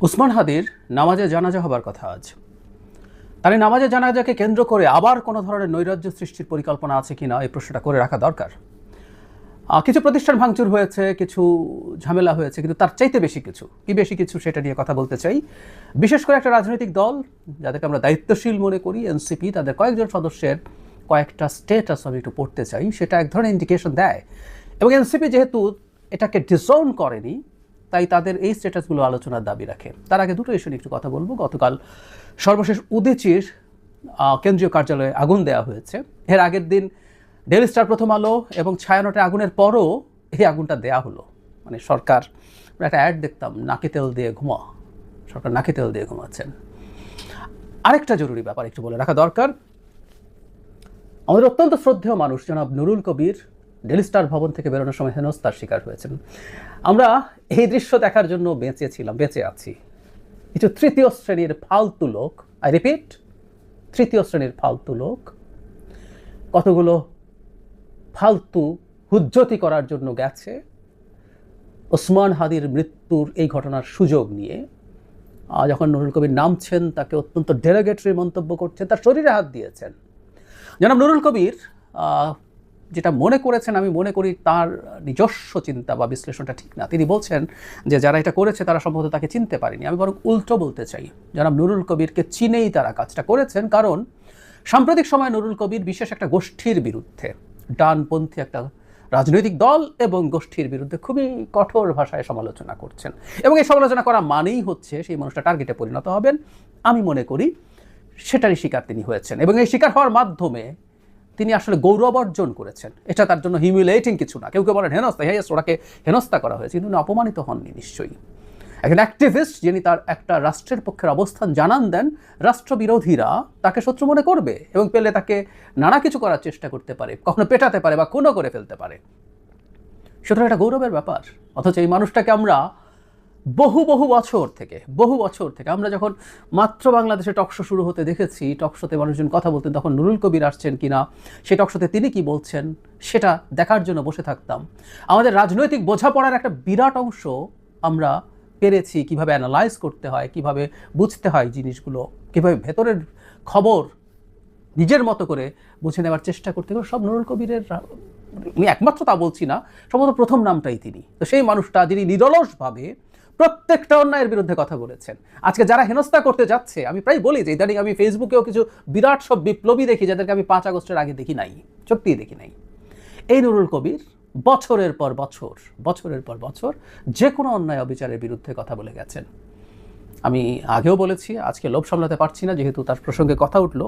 উসমান হাদির নামাজে জানাজা হবার কথা আজ। তার এই নামাজে জানাজাকে কেন্দ্র করে আবার কোনো ধরনের নৈরাজ্য সৃষ্টির পরিকল্পনা আছে কিনা এই প্রশ্নটা করে রাখা দরকার। কিছু প্রতিষ্ঠান ভাঙচুর হয়েছে, কিছু ঝামেলা হয়েছে, কিন্তু তার চাইতে বেশি কিছু সেটা নিয়ে কথা বলতে চাই। বিশেষ করে একটা রাজনৈতিক দল যাদেরকে আমরা দায়িত্বশীল মনে করি, এনসিপি, তাদের কয়েকজন সদস্যের কয়েকটা স্টেটাস আমি একটু পড়তে চাই। সেটা এক ধরনের ইন্ডিকেশন দেয়, এবং এনসিপি যেহেতু এটাকে ডিসওন করেনি, তাই তাদের এই স্ট্যাটাসগুলো আলোচনার দাবি রাখে। তার আগে দুটো ইস্যু নিয়ে একটু কথা বলবো। গতকাল সর্বশেষ উদীচীর কেন্দ্রীয় কার্যালয়ে আগুন দেওয়া হয়েছে। এর আগের দিন ডেইলি স্টার, প্রথম আলো এবং ছায়ানটে আগুনের পরও এই আগুনটা দেয়া হলো। মানে সরকার, একটা অ্যাড দেখতাম, নাকে তেল দিয়ে ঘুমা, সরকার নাকে তেল দিয়ে ঘুমাচ্ছেন। আরেকটা জরুরি ব্যাপার একটু বলে রাখা দরকার। আমাদের অত্যন্ত শ্রদ্ধেয় মানুষ জনাব নুরুল কবির ডেইলি স্টার ভবন থেকে বেরোনোর সময় হেনস্থার শিকার হয়েছেন। আমরা এই দৃশ্য দেখার জন্য বেঁচে আছি। কিছু তৃতীয় শ্রেণীর ফালতু লোক, আই রিপিট, তৃতীয় শ্রেণীর ফালতু লোক কতগুলো ফালতু হুজ্জতি করার জন্য গেছে ওসমান হাদির মৃত্যুর এই ঘটনার সুযোগ নিয়ে। যখন নুরুল কবির নামছেন, তাকে অত্যন্ত ডেরোগেটরি মন্তব্য করছেন, তার শরীরে হাত দিয়েছেন। জনাব নুরুল কবির যেটা মনে করেছেন, আমি মনে করি তার নিজস্ব চিন্তা বা বিশ্লেষণটা ঠিক না। তিনি বলছেন যে যারা এটা করেছে তারা সম্ভবত তাকে চিনতে পারেনি। আমি বরং উল্টো বলতে চাই, জনাব নুরুল কবিরকে চিনেই তারা কাজটা করেছেন। কারণ সাম্প্রতিক সময়ে নুরুল কবির বিশেষ একটা গোষ্ঠীর বিরুদ্ধে, ডানপন্থী একটা রাজনৈতিক দল এবং গোষ্ঠীর বিরুদ্ধে খুবই কঠোর ভাষায় সমালোচনা করছেন, এবং এই সমালোচনা করা মানেই হচ্ছে সেই মানুষটা টার্গেটে পরিণত হবেন। আমি মনে করি সেটারই শিকার তিনি হয়েছেন, এবং এই শিকার হওয়ার মাধ্যমে তিনি আসলে গৌরব অর্জন করেছেন। এটা তার জন্য হিউমিলেটিং কিছু না। কেউ কেউ বলেন হেনস্থা, ওনাকে হেনস্থা করা হয়েছে, কিন্তু অপমানিত হননি নিশ্চয়ই। একজন অ্যাক্টিভিস্ট যিনি তার একটা রাষ্ট্রের পক্ষের অবস্থান জানান দেন, রাষ্ট্রবিরোধীরা তাকে শত্রু মনে করবে এবং পেলে তাকে নানা কিছু করার চেষ্টা করতে পারে, কখনো পেটাতে পারে বা খুনও করে ফেলতে পারে। সুতরাং এটা গৌরবের ব্যাপার। অথচ এই মানুষটাকে আমরা বহু বছর থেকে আমরা যখন মাত্র বাংলাদেশে টকশো শুরু হতে দেখেছি, টকশোতে মানুষজন কথা বলতেন, তখন নুরুল কবির আসছেন কিনা, সেই টকশোতে তিনি কি বলছেন সেটা দেখার জন্য বসে থাকতাম। আমাদের রাজনৈতিক বোঝাপড়ার একটা বিরাট অংশ আমরা পেরেছি কিভাবে অ্যানালাইজ করতে হয়, কিভাবে বুঝতে হয় জিনিসগুলো, কিভাবে ভেতরের খবর নিজের মতো করে বুঝে নেওয়ার চেষ্টা করতে হবে। সব নুরুল কবিরের, আমি একমাত্র তা বলছি না, সম্ভবত প্রথম নামটাই তিনি। তো সেই মানুষটা যিনি নিরলসভাবে প্রত্যেকটা অন্যায়ের বিরুদ্ধে কথা বলেছেন। আজকে যারা হেনস্থা করতে যাচ্ছে, আমি প্রায় বলি যে ইদানিং আমি ফেসবুকেও কিছু বিরাট সব বিপ্লবী দেখি যাদেরকে আমি 5 আগস্টের আগে দেখি নাই, সত্যিই দেখি নাই। এই নুরুল কবির বছরের পর বছর যে কোনো অন্যায় অবিচারের বিরুদ্ধে কথা বলে গেছেন। আমি আগেও বলেছি, আজকে লোভ সামলাতে পারছি না যেহেতু তার প্রসঙ্গে কথা উঠল।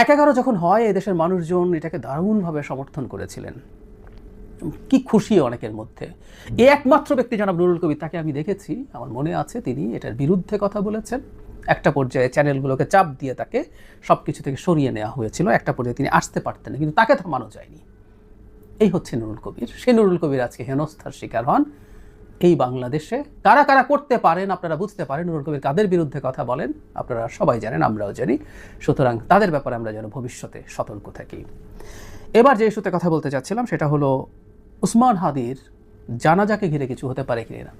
1/11 যখন হয়, এদেশের মানুষজন এটাকে দারুণভাবে সমর্থন করেছিলেন। কি খুশি অনেকের মধ্যে। এই একমাত্র ব্যক্তি জনাব নুরুল কবির, তাকে আমি দেখেছি, আমার মনে আছে তিনি এটার বিরুদ্ধে কথা বলেছেন। একটা পর্যায়ে চ্যানেলগুলোকে চাপ দিয়ে তাকে সব কিছু থেকে সরিয়ে নেওয়া হয়েছিল। একটা পর্যায়ে তিনি আসতে পারতেন, কিন্তু তাকে থামানো যায়নি। এই হচ্ছে নুরুল কবির। সেই নুরুল কবির আজকে হেনস্থার শিকার হন। এই বাংলাদেশে কারা কারা করতে পারেন আপনারা বুঝতে পারেন। নুরুল কবির কাদের বিরুদ্ধে কথা বলেন আপনারা সবাই জানেন, আমরাও জানি। সুতরাং তাদের ব্যাপারে আমরা যেন ভবিষ্যতে সতর্ক থাকি। এবার যে ইস্যুতে কথা বলতে চাচ্ছিলাম সেটা হলো উসমান হাদির জানাজাকে ঘিরে কিছু হতে পারে কিনা।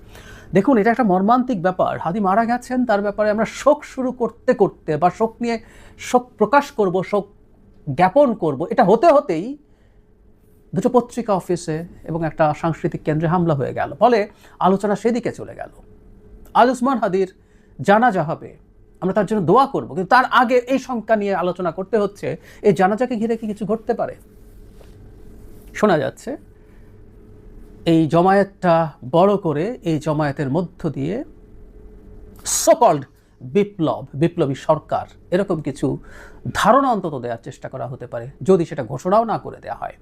দেখুন, এটা একটা মর্মান্তিক ব্যাপার। হাদি মারা গেছেন, তার ব্যাপারে আমরা শোক শুরু করতে বা শোক নিয়ে শোক প্রকাশ করব, শোক জ্ঞাপন করব, এটা হতেই দুটো পত্রিকা অফিসে এবং একটা সাংস্কৃতিক কেন্দ্রে হামলা হয়ে গেল। ফলে আলোচনা সেদিকে চলে গেল। আজ উসমান হাদির জানাজা হবে, আমরা তার জন্য দোয়া করব, কিন্তু তার আগে এই শঙ্কা নিয়ে আলোচনা করতে হচ্ছে এই জানাজাকে ঘিরে কি কিছু ঘটতে পারে। শোনা যাচ্ছে এই জমায়েতটা বড় করে, এই জমায়েতের মধ্য দিয়ে সো-কল্ড বিপ্লবী সরকার, এরকম কিছু ধারণা অন্তত দেওয়ার চেষ্টা করা হতে পারে, যদি সেটা ঘোষণাও না করে দেওয়া হয়।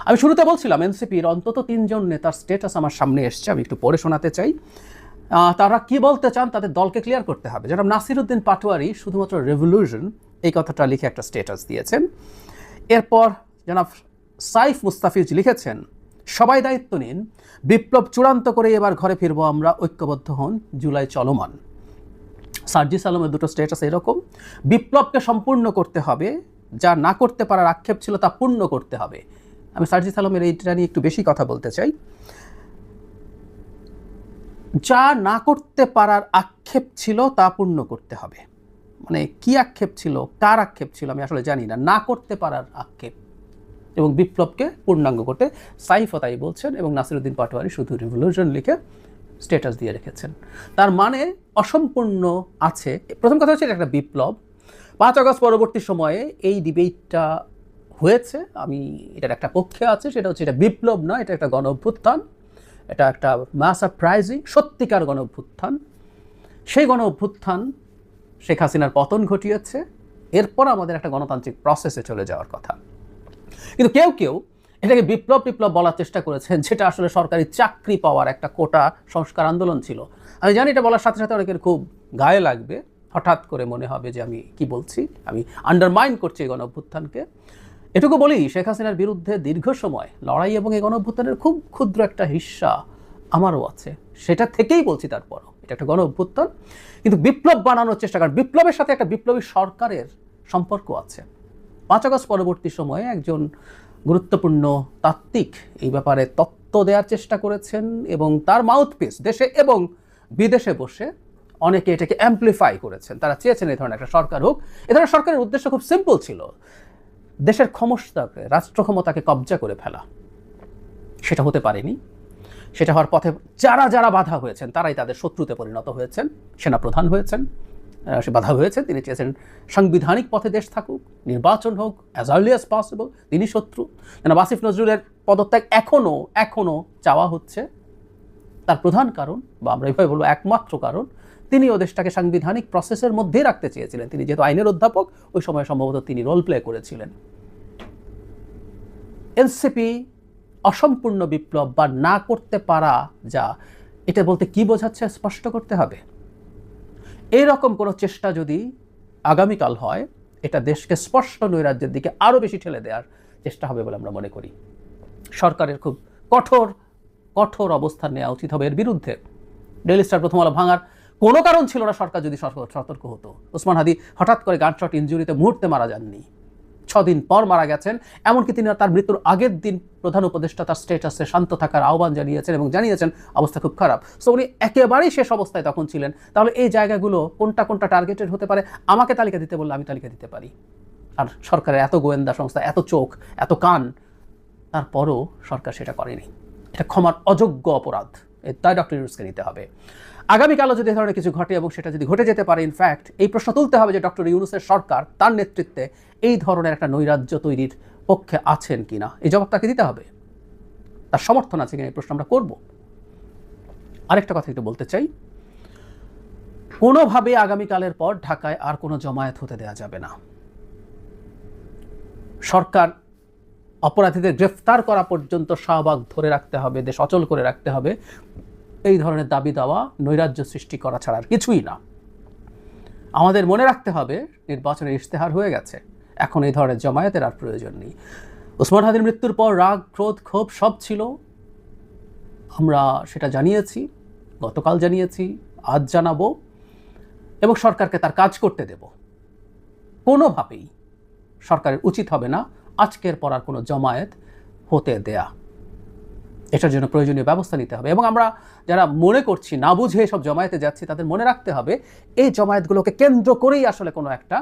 আমি শুরুতে বলছিলাম এনসিপির অন্তত 3 জন নেতার স্ট্যাটাস আমার সামনে এসছে, আমি একটু পড়ে শোনাতে চাই। তারা কি বলতে চান তাদের দলকে ক্লিয়ার করতে হবে। জনাব নাসিরউদ্দিন পাটোয়ারি শুধুমাত্র রেভলিউশন এই কথাটা লিখে একটা স্ট্যাটাস দিয়েছেন। এরপর জনাব সাইফ মুস্তাফিজ লিখেছেন, সবাই দায়িত্ব নিন, বিপ্লব চূড়ান্ত করে এবার ঘরে ফিরবো আমরা, ঐক্যবদ্ধ হন, জুলাই চলমান। সার্জিস আলমের দুটো স্ট্যাটাস এরকম, বিপ্লবকে সম্পূর্ণ করতে হবে, যা না করতে পারার আক্ষেপ ছিল তা পূর্ণ করতে হবে। আমি সার্জিস আলমের এইটা নিয়ে একটু বেশি কথা বলতে চাই। যা না করতে পারার আক্ষেপ ছিল তা পূর্ণ করতে হবে। মানে কি আক্ষেপ ছিল, কার আক্ষেপ ছিল আমি আসলে জানি না, না করতে পারার আক্ষেপ, এবং বিপ্লবকে পূর্ণাঙ্গ করতে সাইফও তাই বলছেন, এবং নাসিরুদ্দিন পাটোয়ারি শুধু রিভলিউশন লিখে স্ট্যাটাস দিয়ে রেখেছেন। তার মানে অসম্পূর্ণ আছে। প্রথম কথা হচ্ছে এটা একটা বিপ্লব। 5 আগস্ট পরবর্তী সময়ে এই ডিবেটটা হয়েছে, আমি এটার একটা পক্ষে আছে, সেটা হচ্ছে এটা বিপ্লব না, এটা একটা গণ অভ্যুত্থান, এটা একটা মাস আপরাইজিং, সত্যিকার গণ অভ্যুত্থান। সেই গণ অভ্যুত্থান শেখ হাসিনার পতন ঘটিয়েছে, এরপর আমাদের একটা গণতান্ত্রিক প্রসেসে চলে যাওয়ার কথা। কিন্তু কেউ কেউ এটাকে বিপ্লব বলার চেষ্টা করেছেন, যেটা আসলে সরকারি চাকরি পাওয়ার একটা কোটা সংস্কার আন্দোলন ছিল। আমি জানি এটা বলার সাথে সাথে অনেকের খুব গায়ে লাগবে, হঠাৎ করে মনে হবে যে আমি কি বলছি, আমি আন্ডারমাইন করছি এই গণ অভ্যুত্থানকে। এটুকু বলি, শেখ হাসিনার বিরুদ্ধে দীর্ঘ সময় লড়াই এবং এই গণ অভ্যুত্থানের খুব ক্ষুদ্র একটা হিস্সা আমারও আছে, সেটা থেকেই বলছি। তারপরও এটা একটা গণ অভ্যুত্থান, কিন্তু বিপ্লব বানানোর চেষ্টা করেন। বিপ্লবের সাথে একটা বিপ্লবী সরকারের সম্পর্ক আছে। 5 আগস্ট পরবর্তী সময়ে একজন গুরুত্বপূর্ণ তাত্ত্বিক এই ব্যাপারে তত্ত্ব দেওয়ার চেষ্টা করেছেন, এবং তার মাউথপিস দেশে এবং বিদেশে বসে অনেকে এটাকে অ্যাম্পলিফাই করেছেন। তারা চেয়েছেন এই ধরনের একটা সরকার হোক। এ ধরনের সরকারের উদ্দেশ্য খুব সিম্পল ছিল, দেশের ক্ষমতাকে, রাষ্ট্র ক্ষমতাকে কবজা করে ফেলা। সেটা হতে পারেনি। সেটা হওয়ার পথে যারা যারা বাধা হয়েছেন তারাই তাদের শত্রুতে পরিণত হয়েছেন। সেনাপ্রধান হয়েছেন, সে বাধা হয়েছে, তিনি চেয়েছেন সাংবিধানিক পথে দেশ থাকুক, নির্বাচন হোক অ্যাজ আর্লি অ্যাজ পসিবল, তিনি শত্রু। যেন আসিফ নজরুলের পদত্যাগ এখনও চাওয়া হচ্ছে। তার প্রধান কারণ, বা আমরা এইভাবে বলবো একমাত্র কারণ, তিনি ও দেশটাকে সাংবিধানিক প্রসেসের মধ্যেই রাখতে চেয়েছিলেন। তিনি যেহেতু আইনের অধ্যাপক, ওই সময় সম্ভবত তিনি রোল প্লে করেছিলেন। এনসিপি অসম্পূর্ণ বিপ্লব বা না করতে পারা, যা এটা বলতে কি বোঝাচ্ছে স্পষ্ট করতে হবে। এইরকম কোনো চেষ্টা যদি আগামীকাল হয়, এটা দেশকে স্পষ্ট নৈরাজ্যের দিকে আরও বেশি ঠেলে দেওয়ার চেষ্টা হবে বলে আমরা মনে করি। সরকারের খুব কঠোর অবস্থান নেওয়া উচিত হবে এর বিরুদ্ধে। ডেইলি স্টার, প্রথম আলো ভাঙার কোনো কারণ ছিল না সরকার যদি সতর্ক হতো। ওসমান হাদি হঠাৎ করে গানশট ইনজুরিতে মুহূর্তে মারা যাননি, 6 দিন পর মারা গেছেন। এমনকি তিনি তার মৃত্যুর আগের দিন প্রধান উপদেষ্টা তার স্ট্যাটাসে শান্ত থাকার আহ্বান জানিয়েছেন এবং জানিয়েছেন অবস্থা খুব খারাপ। সো উনি একেবারেই শেষ অবস্থায় তখন ছিলেন। তাহলে এই জায়গাগুলো কোনটা টার্গেটেড হতে পারে, আমাকে তালিকা দিতে বললে আমি তালিকা দিতে পারি। আর সরকারের এত গোয়েন্দা সংস্থা, এত চোখ, এত কান, তারপরও সরকার সেটা করেনি। এটা ক্ষমার অযোগ্য অপরাধ, তাই ডক্টর ইউনূসকে নিতে হবে। আগামীকালও যদি এ ধরনের কিছু ঘটে, এবং সেটা যদি ঘটে যেতে পারে, ইনফ্যাক্ট এই প্রশ্ন তুলতে হবে যে ডক্টর ইউনূসের সরকার তার নেতৃত্বে এই ধরনের একটা নৈরাজ্য তৈরির পক্ষে আছেন কিনা, এই জবাব তাকে দিতে হবে। তার সমর্থন আছে কিনা এই প্রশ্ন আমরা করব। আরেকটা কথা একটু বলতে চাই, কোনোভাবে আগামীকালের পর ঢাকায় আর কোনো জমায়েত হতে দেওয়া যাবে না। সরকার অপরাধীদের গ্রেফতার করা পর্যন্ত শাহবাগ ধরে রাখতে হবে, দেশ অচল করে রাখতে হবে। এই ধরনের দাবি দেওয়া নৈরাজ্য সৃষ্টি করা ছাড়া আর কিছুই না। আমাদের মনে রাখতে হবে নির্বাচনের ইশতেহার হয়ে গেছে, এখন এই ধরনের জমায়েতের আর প্রয়োজন নেই। ওসমান হাদির মৃত্যুর পর রাগ, ক্রোধ, ক্ষোভ সব ছিল, আমরা সেটা জানিয়েছি, গতকাল জানিয়েছি, আজ জানাবো, এবং সরকারকে তার কাজ করতে দেব। কোনোভাবেই সরকারের উচিত হবে না আজকের পর আর কোনো জমায়েত হতে দেয়া। এটার জন্য প্রয়োজনীয় ব্যবস্থা নিতে হবে। এবং আমরা যারা মনে করছি না বুঝে সব জমায়েতে যাচ্ছি, তাদের মনে রাখতে হবে এই জমায়েতগুলোকে কেন্দ্র করেই আসলে কোনো একটা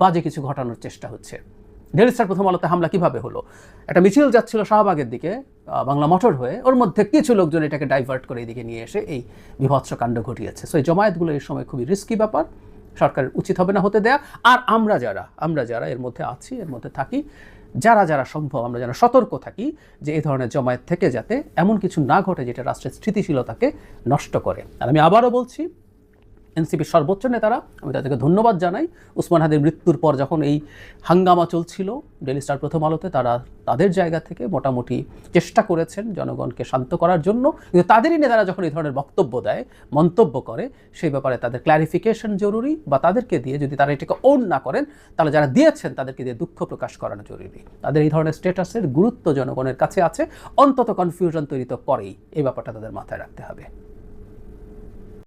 বাজে কিছু ঘটানোর চেষ্টা হচ্ছে। ডেইলি স্টার প্রথম আলোতে হামলা কিভাবে হলো? একটা মিছিল যাচ্ছিল শাহবাগের দিকে বাংলা মোটর হয়ে, ওর মধ্যে কিছু লোকজন এটাকে ডাইভার্ট করে এদিকে নিয়ে এসে এই বিভৎস কাণ্ড ঘটিয়েছে। সো এই জমায়েতগুলো এই সময় খুবই রিস্কি ব্যাপার, সরকারের উচিত হবে না হতে দেয়া। আর আমরা যারা এর মধ্যে আছি, এর মধ্যে থাকি, যারা সম্ভব আমরা যেন সতর্ক থাকি যে এই ধরনের জমায়েত থেকে যাতে এমন কিছু না ঘটে যেটা রাষ্ট্রের স্থিতিশীলতাকে নষ্ট করে। আর আমি আবারও বলছি, এনসিপির সর্বোচ্চ নেতারা, আমি তাদেরকে ধন্যবাদ জানাই। ওসমান হাদির মৃত্যুর পর যখন এই হাঙ্গামা চলছিল ডেইলি স্টার প্রথম আলোতে, তারা তাদের জায়গা থেকে মোটামুটি চেষ্টা করেছেন জনগণকে শান্ত করার জন্য। কিন্তু তাদেরই নেতারা যখন এই ধরনের বক্তব্য দেয়, মন্তব্য করে, সেই ব্যাপারে তাদের ক্ল্যারিফিকেশন জরুরি, বা তাদেরকে দিয়ে, যদি তারা এটাকে ওন না করেন, তাহলে যারা দিয়েছেন তাদেরকে দিয়ে দুঃখ প্রকাশ করানো জরুরি। তাদের এই ধরনের স্ট্যাটাসের গুরুত্ব জনগণের কাছে আছে, অন্তত কনফিউশন তৈরি তো করেই, এই ব্যাপারটা তাদের মাথায় রাখতে হবে।